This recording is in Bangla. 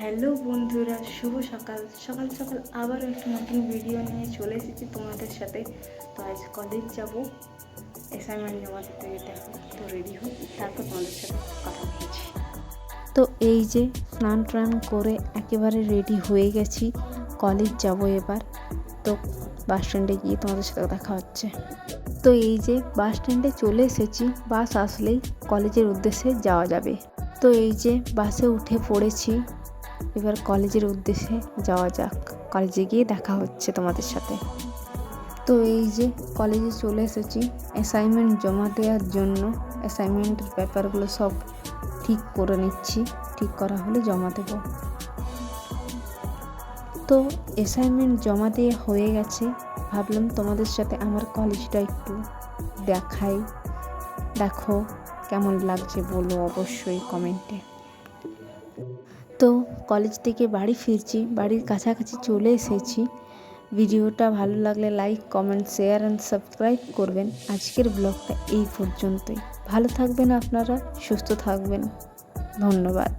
হ্যালো বন্ধুরা, শুভ সকাল। সকাল সকাল আবার একটা নতুন ভিডিও নিয়ে চলে এসেছি তোমাদের সাথে। তো আজ কলেজ যাব, অ্যাসাইনমেন্ট জমা দিতে যেতে হবে। তো রেডি হই, তারপর তোমাদের সাথে কথা বলছি। তো এই যে স্নান টান করে একেবারে রেডি হয়ে গেছি, কলেজ যাব এবার। তো বাস স্ট্যান্ডে গিয়ে তোমাদের সাথে দেখা হচ্ছে। তো এই যে বাস স্ট্যান্ডে চলে এসেছি, বাস আসলেই কলেজের উদ্দেশ্যে যাওয়া যাবে। তো এই যে বাসে উঠে পড়েছি, এবার কলেজের উদ্দেশ্যে যাওয়া যাক। কলেজে গিয়ে দেখা হচ্ছে তোমাদের সাথে। তো এই যে কলেজে চলে এসেছি অ্যাসাইনমেন্ট জমা দেওয়ার জন্য। অ্যাসাইনমেন্টের পেপারগুলো সব ঠিক করে নিচ্ছি, ঠিক করা হলে জমা দেব। তো অ্যাসাইনমেন্ট জমা দিয়ে হয়ে গেছে, ভাবলাম তোমাদের সাথে আমার কলেজটা একটু দেখাই। দেখো কেমন লাগছে বলো অবশ্যই কমেন্টে। তো কলেজ থেকে বাড়ি ফিরছি, বাড়ির কাছাকাছি চলে এসেছি। ভিডিওটা ভালো লাগলে like, comment, share and subscribe করবেন। আজকের ব্লগটা এই পর্যন্তই। ভালো থাকবেন আপনারা, সুস্থ থাকবেন। ধন্যবাদ।